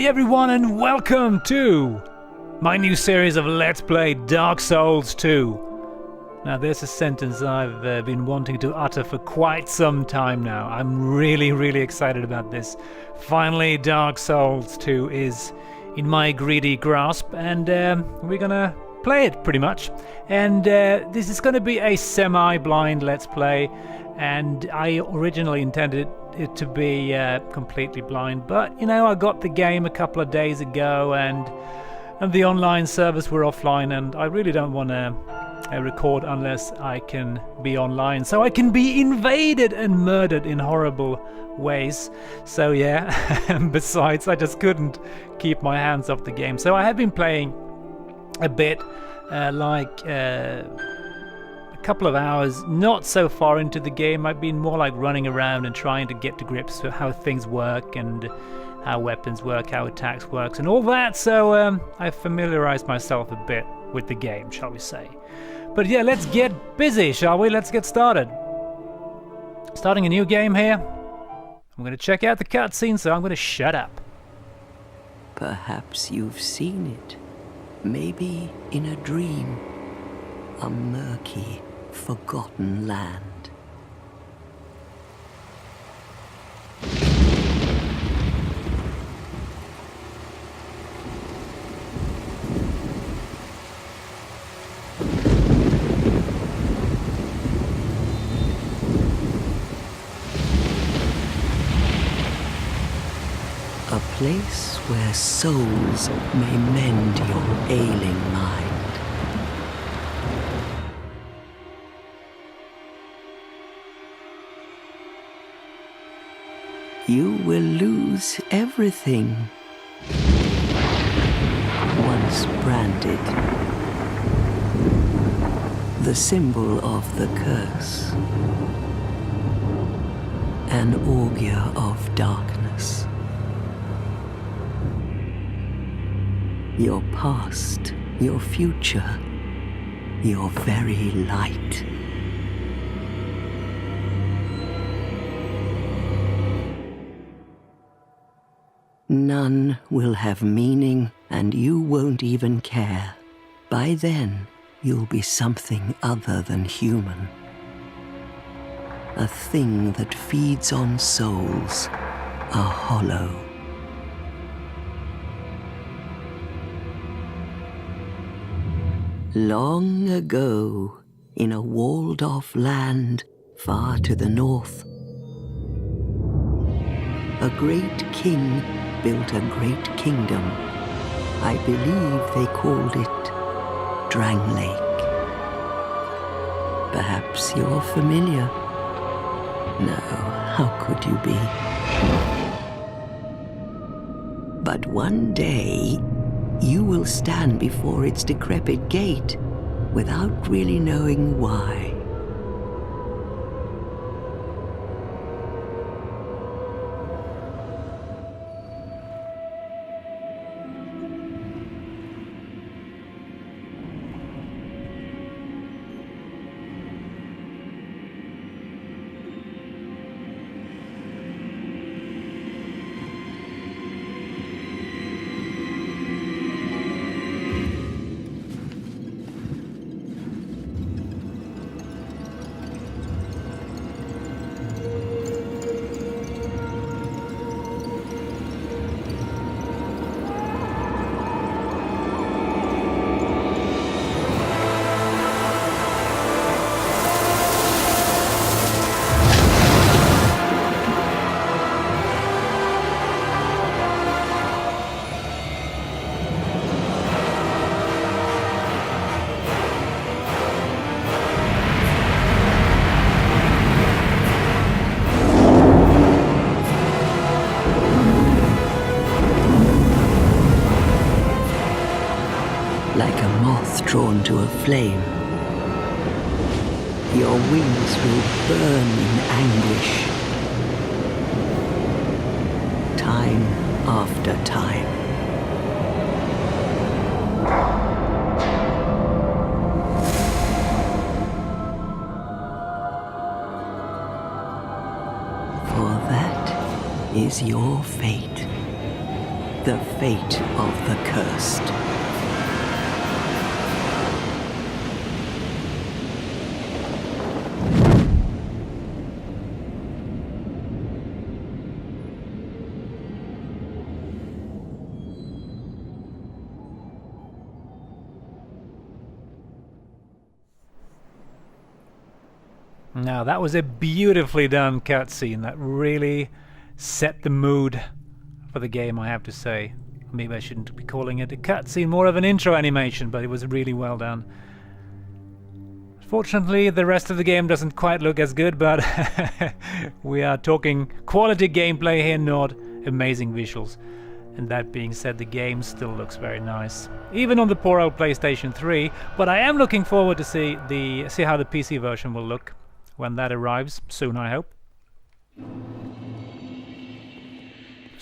Hi everyone and welcome to my new series of Let's Play Dark Souls 2. Now there's a sentence I've been wanting to utter for quite some time now. I'm really excited about this. Finally Dark Souls 2 is in my greedy grasp and we're gonna play it pretty much. And this is gonna be a semi-blind Let's Play, and I originally intended it to be completely blind, but you know, I got the game a couple of days ago and the online servers were offline, and I really don't want to record unless I can be online, so I can be invaded and murdered in horrible ways. So yeah, and besides, I just couldn't keep my hands off the game, so I have been playing a bit, a couple of hours, not so far into the game. I've been more like running around and trying to get to grips with how things work and how weapons work, how attacks works and all that, so I familiarized myself a bit with the game, shall we say. But yeah, let's get busy, shall we? Let's get started. Starting a new game here. I'm going to check out the cutscene, so I'm going to shut up. Perhaps you've seen it, maybe in a dream. A murky, forgotten land. A place where souls may mend your ailing mind. You will lose everything. Once branded, the symbol of the curse, an augur of darkness. Your past, your future, your very light. None will have meaning, and you won't even care. By then, you'll be something other than human. A thing that feeds on souls, a hollow. Long ago, in a walled-off land far to the north, a great king built a great kingdom. I believe they called it Drangleic. Perhaps you're familiar. No, how could you be? But one day, you will stand before its decrepit gate without really knowing why. Like a moth drawn to a flame, your wings will burn in anguish. Time after time. For that is your fate. the fate of the cursed. Now that was a beautifully done cutscene that really set the mood for the game, I have to say. Maybe I shouldn't be calling it a cutscene, more of an intro animation, but it was really well done. Fortunately, the rest of the game doesn't quite look as good, but we are talking quality gameplay here, not amazing visuals. And that being said, the game still looks very nice, even on the poor old PlayStation 3. But I am looking forward to see how the PC version will look when that arrives soon, I hope.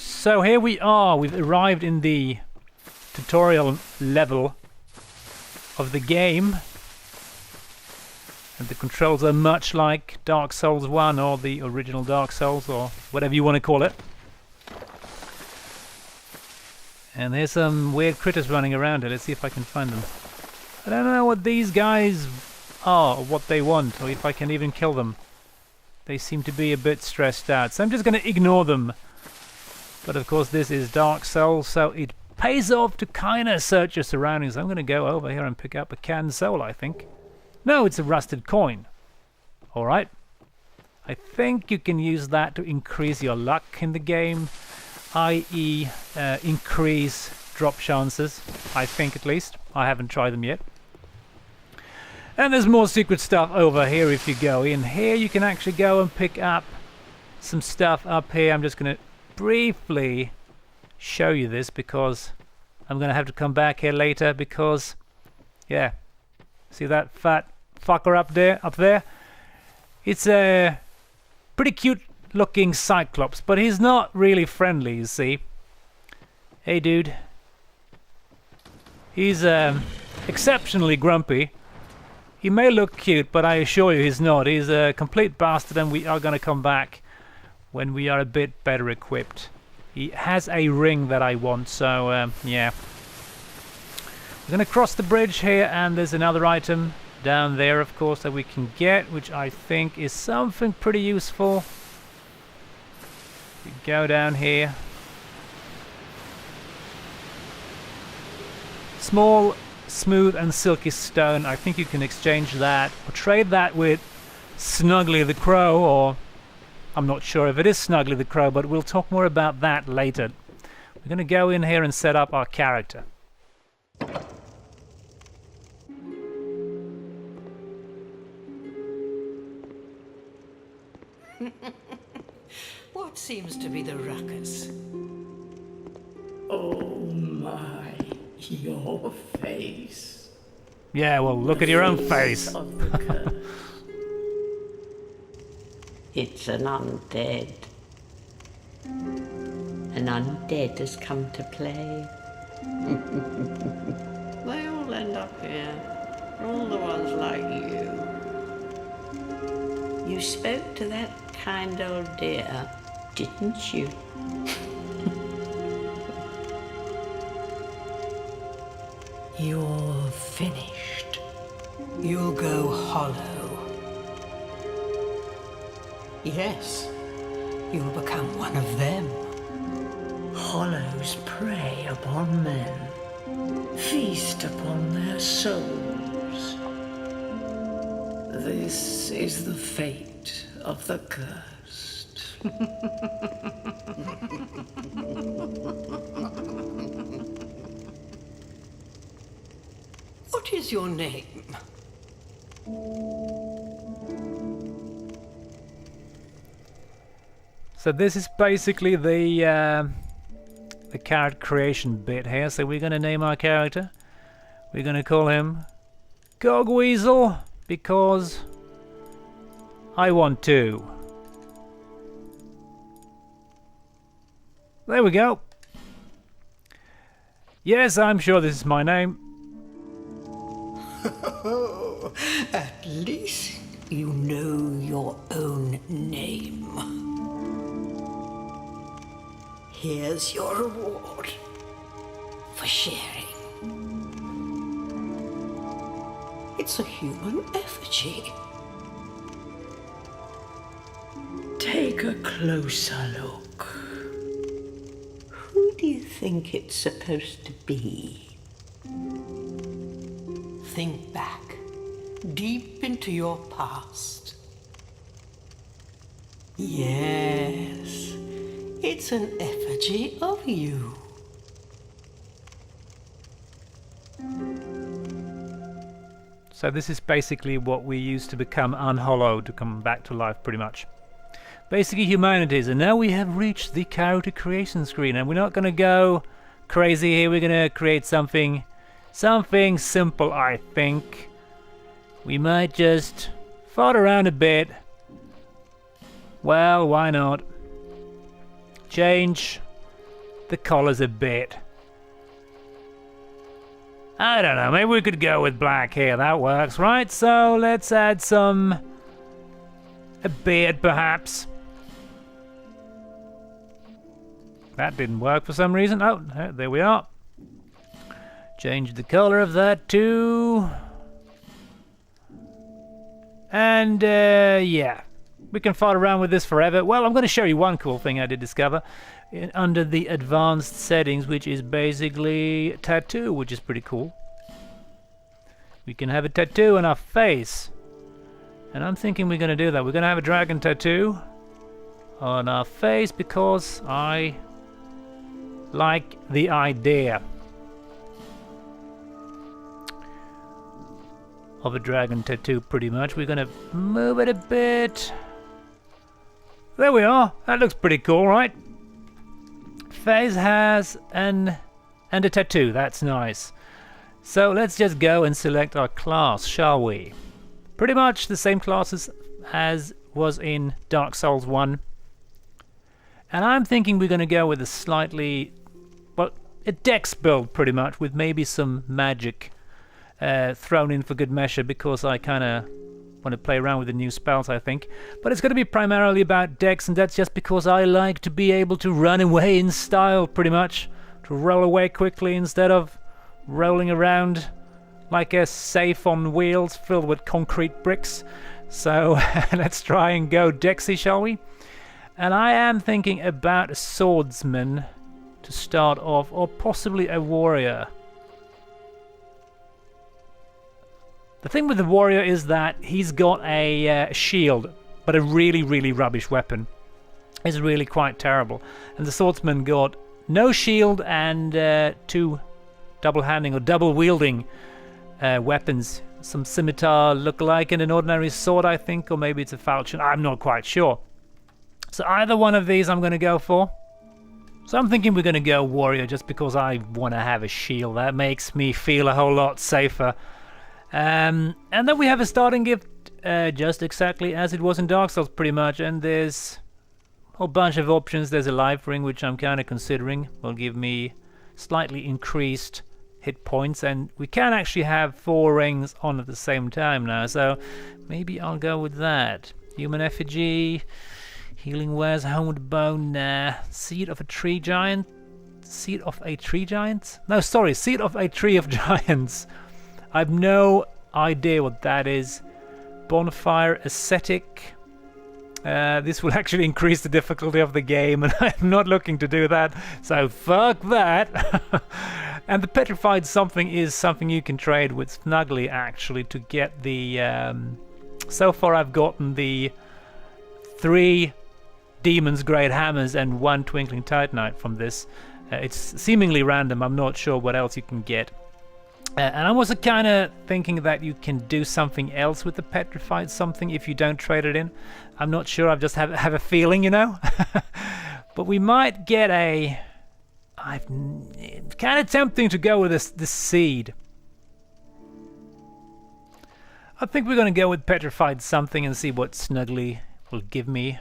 So here we are. We've arrived in the tutorial level of the game. And the controls are much like Dark Souls 1 or the original Dark Souls, or whatever you want to call it. And there's some weird critters running around here. Let's see if I can find them. I don't know what these guys are, or what they want, or if I can even kill them. They seem to be a bit stressed out, so I'm just going to ignore them. But of course this is Dark Souls, so it pays off to kind of search your surroundings. I'm going to go over here and pick up a canned soul, I think. No, it's a rusted coin. Alright. I think you can use that to increase your luck in the game, i.e. Increase drop chances, I think at least. I haven't tried them yet. And there's more secret stuff over here if you go in here. You can actually go and pick up some stuff up here. I'm just going to briefly show you this because I'm going to have to come back here later because, yeah, see that fat fucker up there? It's a pretty cute looking Cyclops, but he's not really friendly, you see. Hey dude. He's exceptionally grumpy. He may look cute, but I assure you he's not. He's a complete bastard, and we are going to come back when we are a bit better equipped. He has a ring that I want, so yeah. We're going to cross the bridge here, and there's another item down there, of course, that we can get, which I think is something pretty useful. We go down here. Small, smooth and silky stone. I think you can exchange that or trade that with Snuggly the Crow, or I'm not sure if it is Snuggly the Crow, but we'll talk more about that later. We're going to go in here and set up our character. What seems to be the ruckus? Oh my, your face. Yeah, well, look at your own face. Of the curse. It's an undead. An undead has come to play. They all end up here. All the ones like you. You spoke to that kind old dear, didn't you? You're finished. You'll go hollow. Yes, you'll become one of them. Hollows prey upon men, feast upon their souls. This is the fate of the cursed. What is your name? So this is basically the character creation bit here. So we're going to name our character. We're going to call him Cogweasel because I want to. There we go. Yes, I'm sure this is my name. At least you know your own name. Here's your reward. for sharing. It's a human effigy. Take a closer look. Who do you think it's supposed to be? Think back, deep into your past. Yes, it's an effigy of you. So this is basically what we used to become unhollowed, to come back to life pretty much. Basically humanities, and now we have reached the character creation screen, and we're not going to go crazy here. We're going to create something simple, I think. We might just fart around a bit. Well, why not? Change the colors a bit. I don't know, maybe we could go with black here, that works, right? So let's add a beard perhaps. That didn't work for some reason. Oh, there we are. Change the color of that too. And yeah, we can fart around with this forever. Well, I'm going to show you one cool thing I did discover under the advanced settings, which is basically tattoo, which is pretty cool. We can have a tattoo on our face, and I'm thinking we're going to do that. We're going to have a dragon tattoo on our face because I like the idea of a dragon tattoo pretty much. We're going to move it a bit. There we are. That looks pretty cool, right? Face has and a tattoo. That's nice. So let's just go and select our class, shall we? Pretty much the same classes as was in Dark Souls 1. And I'm thinking we're going to go with a slightly, well, a dex build pretty much, with maybe some magic thrown in for good measure, because I kind of want to play around with the new spells, I think. But it's going to be primarily about dex, and that's just because I like to be able to run away in style, pretty much. To roll away quickly instead of rolling around like a safe on wheels filled with concrete bricks. So let's try and go dexy, shall we? And I am thinking about a swordsman to start off, or possibly a warrior. The thing with the warrior is that he's got a shield, but a really, really rubbish weapon. It's really quite terrible. And the swordsman got no shield and two double-handing or double-wielding weapons. Some scimitar look-alike and an ordinary sword, I think, or maybe it's a falchion. I'm not quite sure. So either one of these I'm going to go for. So I'm thinking we're going to go warrior just because I want to have a shield. That makes me feel a whole lot safer. And then we have a starting gift just exactly as it was in Dark Souls pretty much. And there's a whole bunch of options. There's a life ring, which I'm kind of considering. Will give me slightly increased hit points. And we can actually have 4 rings on at the same time now. So maybe I'll go with that. Human effigy. Healing wares, homeward bone, seed of a tree giant. Seed of a tree giant? No, sorry, seed of a tree of giants. I have no idea what that is. Bonfire ascetic. This will actually increase the difficulty of the game, and I'm not looking to do that, so fuck that. And the petrified something is something you can trade with Snuggly, actually, to get the... so far I've gotten the 3 Demon's Great Hammers and 1 Twinkling Titanite from this. It's seemingly random. I'm not sure what else you can get. And I'm also kind of thinking that you can do something else with the petrified something if you don't trade it in. I'm not sure. I just have a feeling, you know. But we might get a... It's kind of tempting to go with this seed. I think we're going to go with petrified something and see what Snuggly will give me.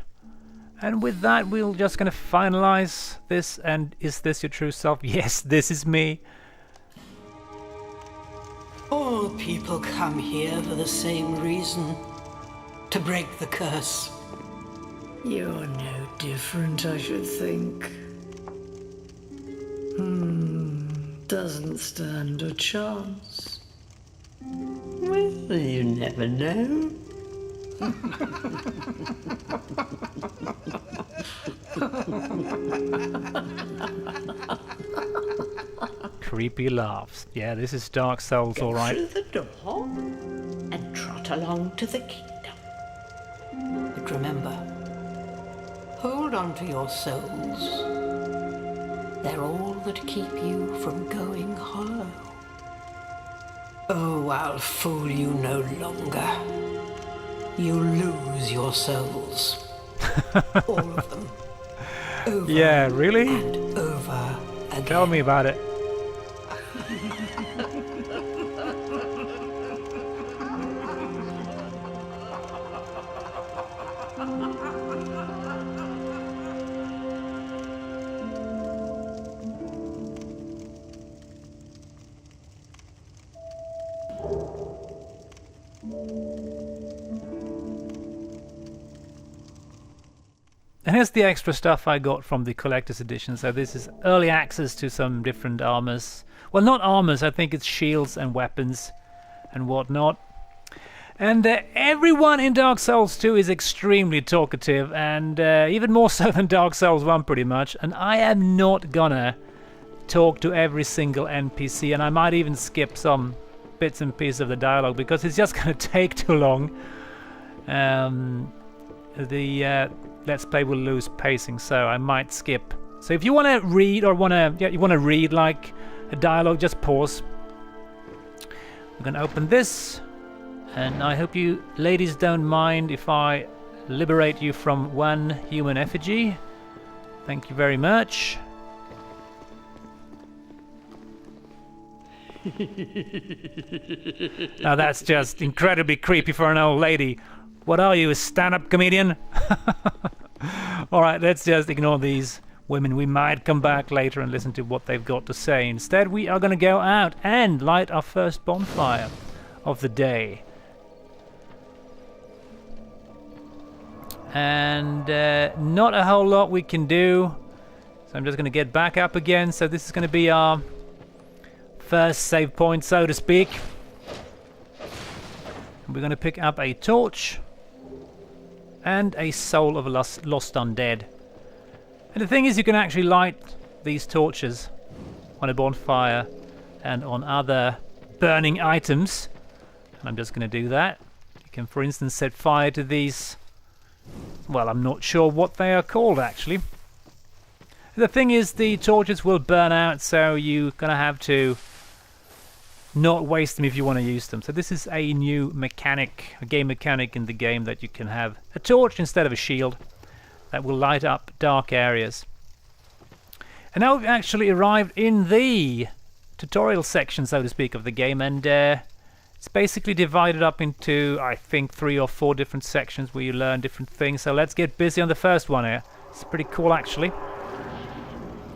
And with that, we're just going to finalize this. And is this your true self? Yes, this is me. All people come here for the same reason. To break the curse. You're no different, I should think. doesn't stand a chance. Well, you never know. Creepy laughs. Yeah, this is Dark Souls, all right. Through the door and trot along to the kingdom. But remember, hold on to your souls. They're all that keep you from going hollow. Oh, I'll fool you no longer. You lose your souls. All of them. Over Yeah, really? and over again. Tell me about it. And here's the extra stuff I got from the collector's edition. So this is early access to some different armors. Well, not armors, I think it's shields and weapons and whatnot. And everyone in Dark Souls 2 is extremely talkative, and even more so than Dark Souls 1 pretty much. And I am not gonna talk to every single NPC, and I might even skip some bits and pieces of the dialogue because it's just gonna take too long. The Let's Play will lose pacing, so I might skip. So if you want to read or you want to read like a dialogue, just pause. I'm gonna open this, and I hope you ladies don't mind if I liberate you from one human effigy. Thank you very much. Now that's just incredibly creepy for an old lady. What are you, a stand-up comedian? Alright, let's just ignore these women. We might come back later and listen to what they've got to say. Instead, we are going to go out and light our first bonfire of the day. And not a whole lot we can do. So I'm just going to get back up again. So this is going to be our first save point, so to speak. We're going to pick up a torch and a soul of a lost undead. And the thing is, you can actually light these torches on a bonfire and on other burning items. And I'm just going to do that. You can, for instance, set fire to these. Well, I'm not sure what they are called, actually. The thing is, the torches will burn out, so you're going to have to not waste them if you want to use them. So this is a new mechanic, a game mechanic in the game, that you can have a torch instead of a shield that will light up dark areas. And now we've actually arrived in the tutorial section, so to speak, of the game, and it's basically divided up into, I think, 3 or 4 different sections where you learn different things. So let's get busy on the first one here. It's pretty cool, actually.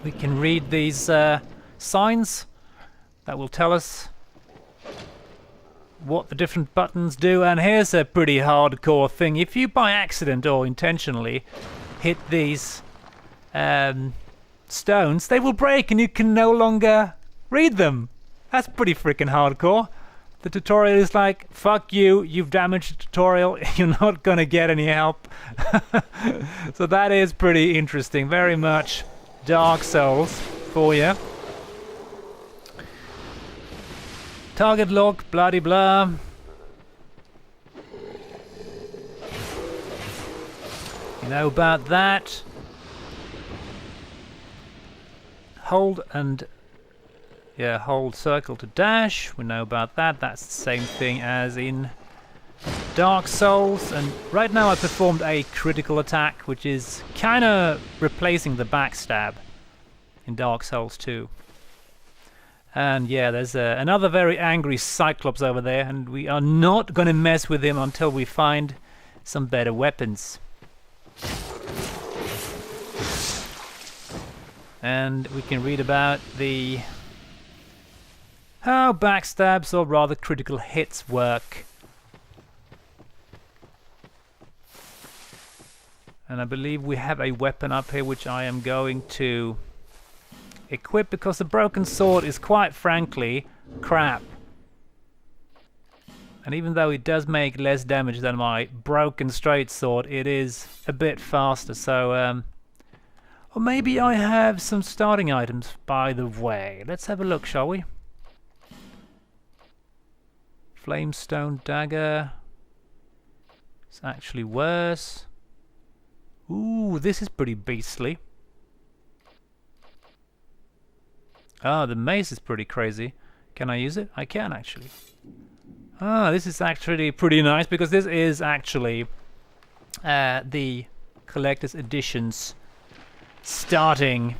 We can read these signs that will tell us what the different buttons do, and here's a pretty hardcore thing. If you by accident or intentionally hit these stones, they will break and you can no longer read them. That's pretty freaking hardcore. The tutorial is like, fuck you, you've damaged the tutorial, you're not gonna get any help. So that is pretty interesting. Very much Dark Souls for you. Target lock, bloody blah. You know about that. Hold and hold circle to dash. We know about that. That's the same thing as in Dark Souls. And right now I performed a critical attack, which is kind of replacing the backstab in Dark Souls 2. And yeah, there's another very angry Cyclops over there, and we are not going to mess with him until we find some better weapons. And we can read about how backstabs, or rather critical hits, work. And I believe we have a weapon up here which I am going to equip because the broken sword is quite frankly crap. And even though it does make less damage than my broken straight sword, it is a bit faster, so or maybe I have some starting items by the way. Let's have a look, shall we? Flamestone dagger. It's actually worse. Ooh, this is pretty beastly. Ah, the mace is pretty crazy. Can I use it? I can actually. Ah, this is actually pretty nice because this is actually the collector's editions starting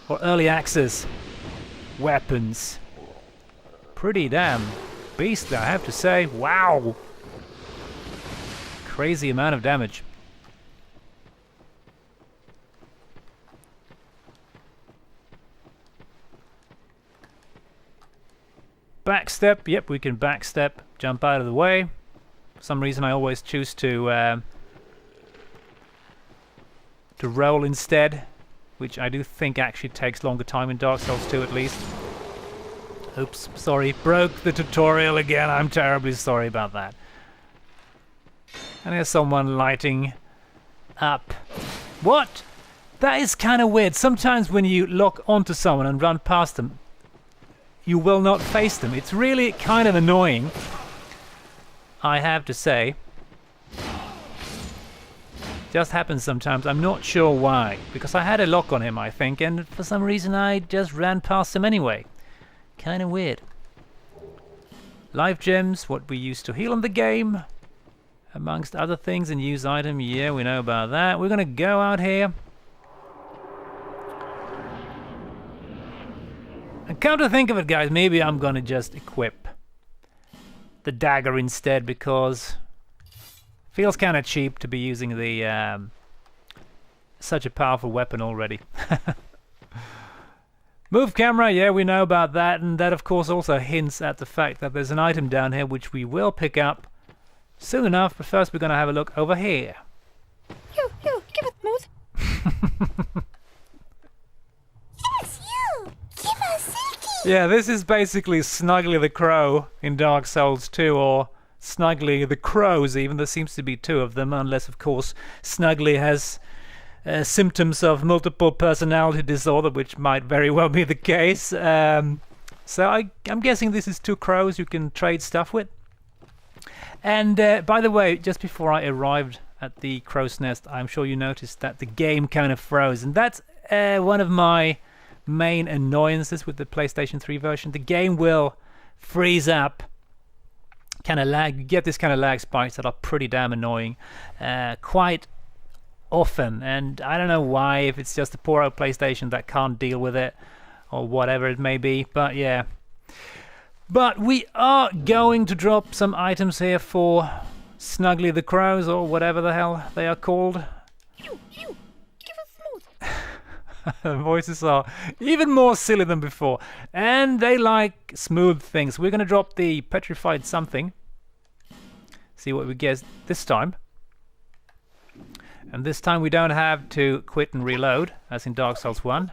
or early access weapons. Pretty damn beastly, I have to say. Wow! Crazy amount of damage. Backstep, yep, we can backstep, jump out of the way. For some reason I always choose to roll instead, which I do think actually takes longer time in Dark Souls 2 at least. Oops, sorry, broke the tutorial again, I'm terribly sorry about that. And there's someone lighting up. What? That is kind of weird. Sometimes when you lock onto someone and run past them, you will not face them. It's really kind of annoying, I have to say. Just happens sometimes. I'm not sure why. Because I had a lock on him, I think, and for some reason I just ran past him anyway. Kind of weird. Life gems, what we used to heal in the game, amongst other things, and use item. Yeah, we know about that. We're gonna go out here. And come to think of it, guys, maybe I'm gonna just equip the dagger instead because it feels kind of cheap to be using the such a powerful weapon already. Move camera, yeah, we know about that, and that of course also hints at the fact that there's an item down here which we will pick up soon enough, but first we're gonna have a look over here. You, give it, Moose. Yes, you! Give us Silky! Yeah, this is basically Snuggly the Crow in Dark Souls 2, or Snuggly the Crows even. There seems to be two of them, unless of course Snuggly has symptoms of multiple personality disorder, which might very well be the case. So I'm guessing this is two crows you can trade stuff with. And by the way, just before I arrived at the crow's nest, I'm sure you noticed that the game kind of froze, and that's one of my main annoyances with the PlayStation 3 version. The game will freeze up, kind of lag. You get this kind of lag spikes that are pretty damn annoying quite often, and I don't know why, if it's just a poor old PlayStation that can't deal with it or whatever it may be, but yeah. But we are going to drop some items here for Snuggly the Crows, or whatever the hell they are called. You, give us Smooth. The voices are even more silly than before, and they like smooth things. We're going to drop the petrified something, see what we get this time. And this time we don't have to quit and reload as in Dark Souls 1.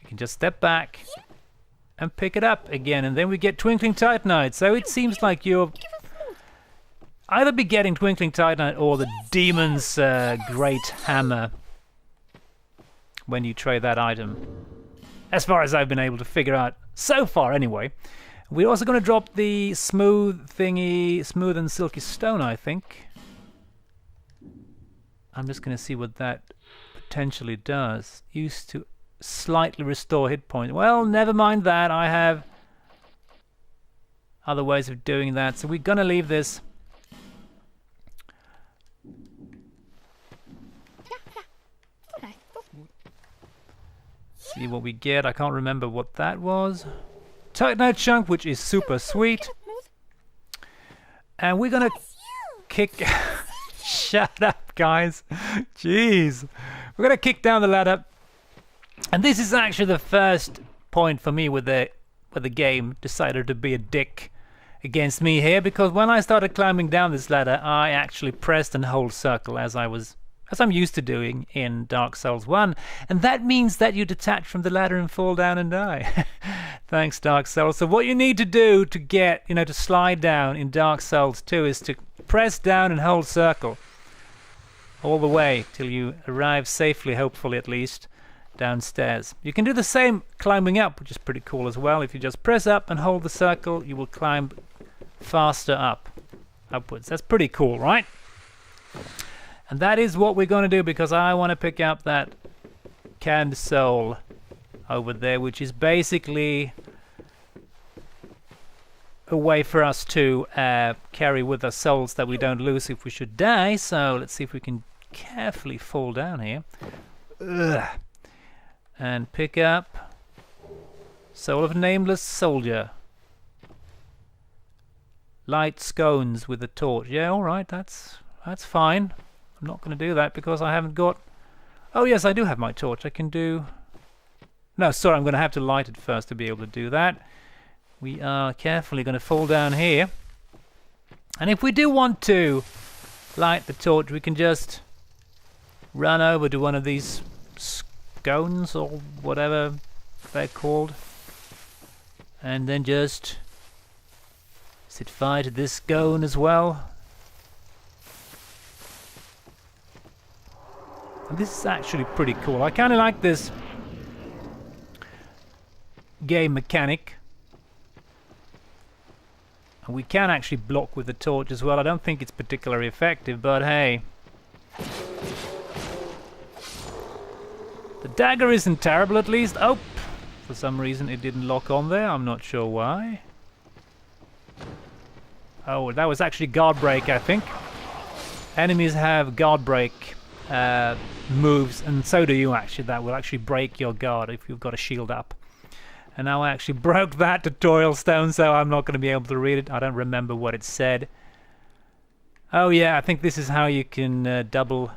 We can just step back and pick it up again, and then we get Twinkling Titanite. So it seems like you'll either be getting Twinkling Titanite or the Demon's Great Hammer when you trade that item, as far as I've been able to figure out so far anyway. We're also going to drop the smooth thingy, smooth and silky stone, I think. I'm just going to see what that potentially does. Used to slightly restore hit points. Well, never mind that. I have other ways of doing that. So we're going to leave this. See what we get. I can't remember what that was. Titanite chunk, which is super sweet. And we're going to kick... Shut up, guys. Jeez. We're going to kick down the ladder. And this is actually the first point for me where the game decided to be a dick against me here, because when I started climbing down this ladder, I actually pressed and hold circle as I was as I'm used to doing in Dark Souls 1, and that means that you detach from the ladder and fall down and die. Thanks, Dark Souls. So what you need to do to get, to slide down in Dark Souls 2 is to press down and hold circle all the way till you arrive safely, hopefully at least, downstairs. You can do the same climbing up, which is pretty cool as well. If you just press up and hold the circle, you will climb faster upwards. That's pretty cool, right? And that is what we're going to do, because I want to pick up that canned soul over there, which is basically a way for us to carry with us souls that we don't lose if we should die. So let's see if we can carefully fall down here. Ugh. And pick up Soul of Nameless Soldier. Light scones with a torch. Yeah, alright, that's fine. I'm not going to do that because I haven't got... Oh yes, I do have my torch. I can do... No, sorry, I'm going to have to light it first to be able to do that. We are carefully going to fall down here. And if we do want to light the torch, we can just run over to one of these scones or whatever they're called, and then just set fire to this scone as well. And this is actually pretty cool. I kind of like this game mechanic. And we can actually block with the torch as well. I don't think it's particularly effective, but hey. The dagger isn't terrible, at least. Oh, for some reason it didn't lock on there. I'm not sure why. Oh, that was actually guard break, I think. Enemies have guard break moves, and so do you actually. That will actually break your guard if you've got a shield up. And now I actually broke that tutorial stone, so I'm not going to be able to read it. I don't remember what it said. Oh yeah, I think this is how you can double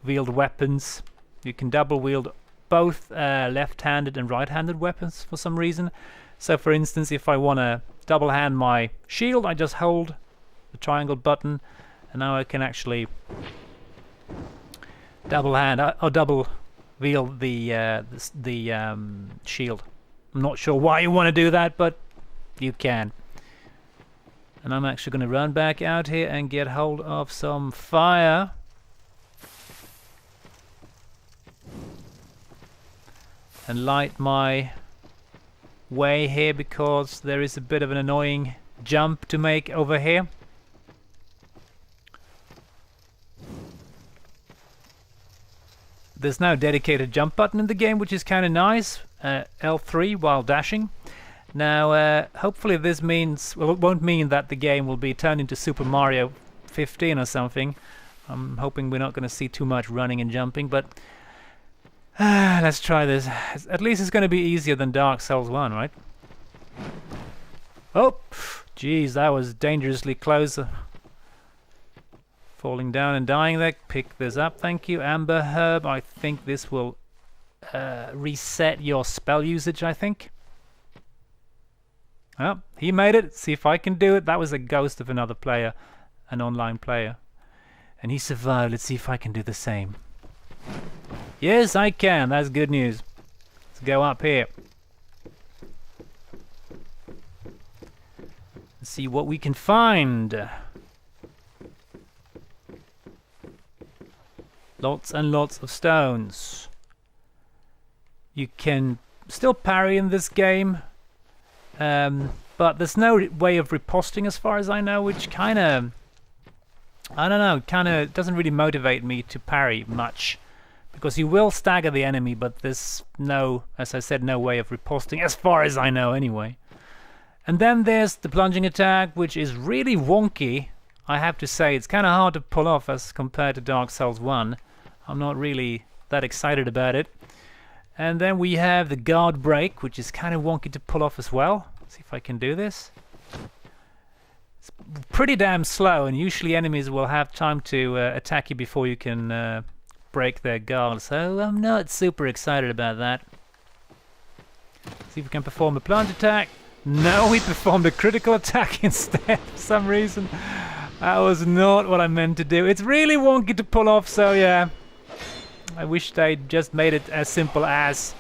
wield weapons. You can double wield both left-handed and right-handed weapons for some reason. So for instance, if I want to double hand my shield, I just hold the triangle button, and now I can actually double hand or double wield the shield. I'm not sure why you want to do that, but you can. And I'm actually going to run back out here and get hold of some fire. And light my way here, because there is a bit of an annoying jump to make over here. There's no dedicated jump button in the game, which is kind of nice. L3 while dashing. Now, hopefully this means... Well, it won't mean that the game will be turned into Super Mario 15 or something. I'm hoping we're not going to see too much running and jumping, but... let's try this. At least it's going to be easier than Dark Souls 1, right? Oh! Jeez, that was dangerously close. Falling down and dying there. Pick this up, thank you. Amber Herb. I think this will reset your spell usage, I think. Oh, he made it. See if I can do it. That was a ghost of another player, an online player. And he survived. Let's see if I can do the same. Yes, I can. That's good news. Let's go up here. Let's see what we can find. Lots and lots of stones. You can still parry in this game, but there's no way of riposting as far as I know, which kind of, I don't know, kind of doesn't really motivate me to parry much, because you will stagger the enemy, but there's no, as I said, no way of riposting as far as I know anyway. And then there's the plunging attack, which is really wonky. I have to say, it's kind of hard to pull off as compared to Dark Souls 1. I'm not really that excited about it. And then we have the guard break, which is kind of wonky to pull off as well. Let's see if I can do this. It's pretty damn slow, and usually enemies will have time to attack you before you can break their guard. So I'm not super excited about that. See if we can perform a plunge attack. No, we performed a critical attack instead for some reason. That was not what I meant to do. It's really wonky to pull off, so yeah. I wish they'd just made it as simple as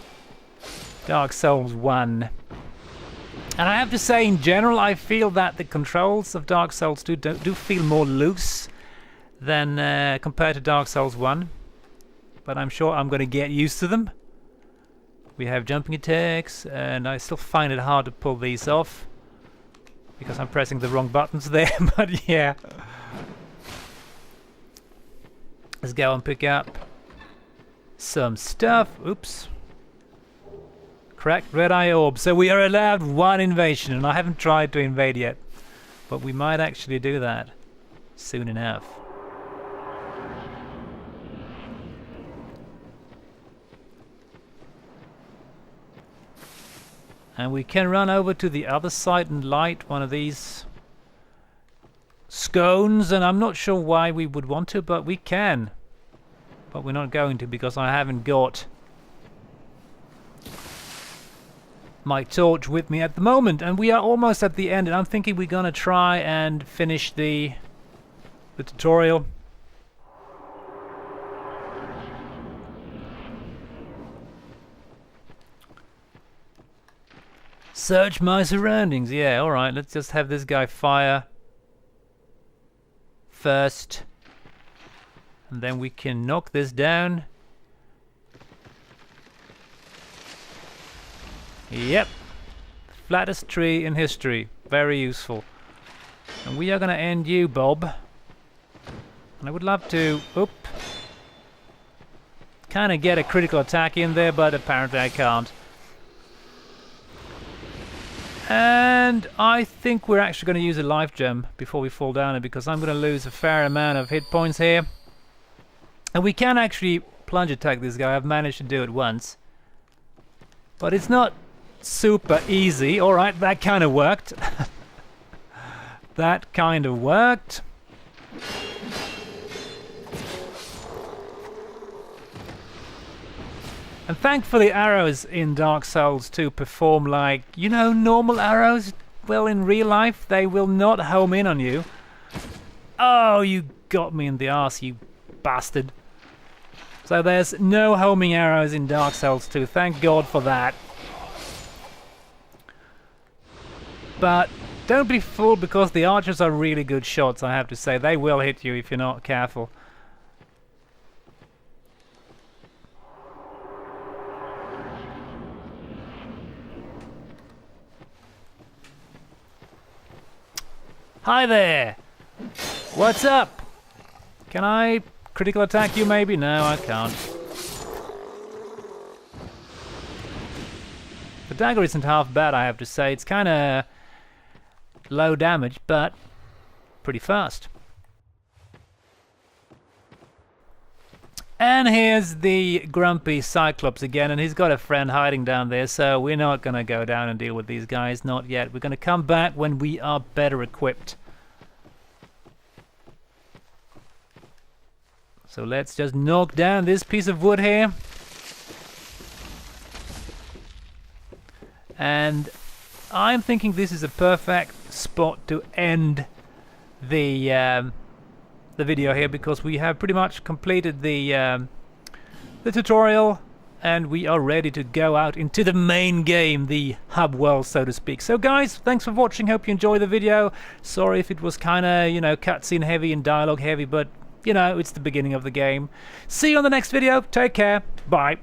Dark Souls 1. And I have to say, in general, I feel that the controls of Dark Souls 2 do feel more loose than compared to Dark Souls 1. But I'm sure I'm going to get used to them. We have jumping attacks, and I still find it hard to pull these off because I'm pressing the wrong buttons there, but yeah. Let's go and pick up some stuff. Oops. Cracked red eye orb. So we are allowed one invasion, and I haven't tried to invade yet, but we might actually do that soon enough. And we can run over to the other side and light one of these scones, and I'm not sure why we would want to, but we can. But we're not going to because I haven't got my torch with me at the moment, and we are almost at the end, and I'm thinking we're gonna try and finish the tutorial. Search my surroundings. Yeah, alright, let's just have this guy fire first. And then we can knock this down. Yep. Flattest tree in history. Very useful. And we are going to end you, Bob. And I would love to... Oop. Kind of get a critical attack in there, but apparently I can't. And I think we're actually going to use a life gem before we fall down, because I'm going to lose a fair amount of hit points here. And we can actually plunge attack this guy. I've managed to do it once. But it's not super easy. Alright, that kind of worked. That kind of worked. And thankfully arrows in Dark Souls 2 perform like, you know, normal arrows. Well, in real life, they will not home in on you. Oh, you got me in the arse, you bastard. So there's no homing arrows in Dark Souls 2. Thank God for that. But don't be fooled, because the archers are really good shots, I have to say. They will hit you if you're not careful. Hi there! What's up? Can I critical attack you maybe? No, I can't. The dagger isn't half bad, I have to say. It's kinda low damage, but pretty fast. And here's the grumpy Cyclops again, and he's got a friend hiding down there, so we're not gonna go down and deal with these guys, not yet. We're gonna come back when we are better equipped. So let's just knock down this piece of wood here. And I'm thinking this is a perfect spot to end the video here, because we have pretty much completed the tutorial, and we are ready to go out into the main game, the hub world, so to speak. So guys, thanks for watching. Hope you enjoyed the video. Sorry if it was kind of, you know, cutscene heavy and dialogue heavy, but you know, it's the beginning of the game. See you on the next video. Take care. Bye.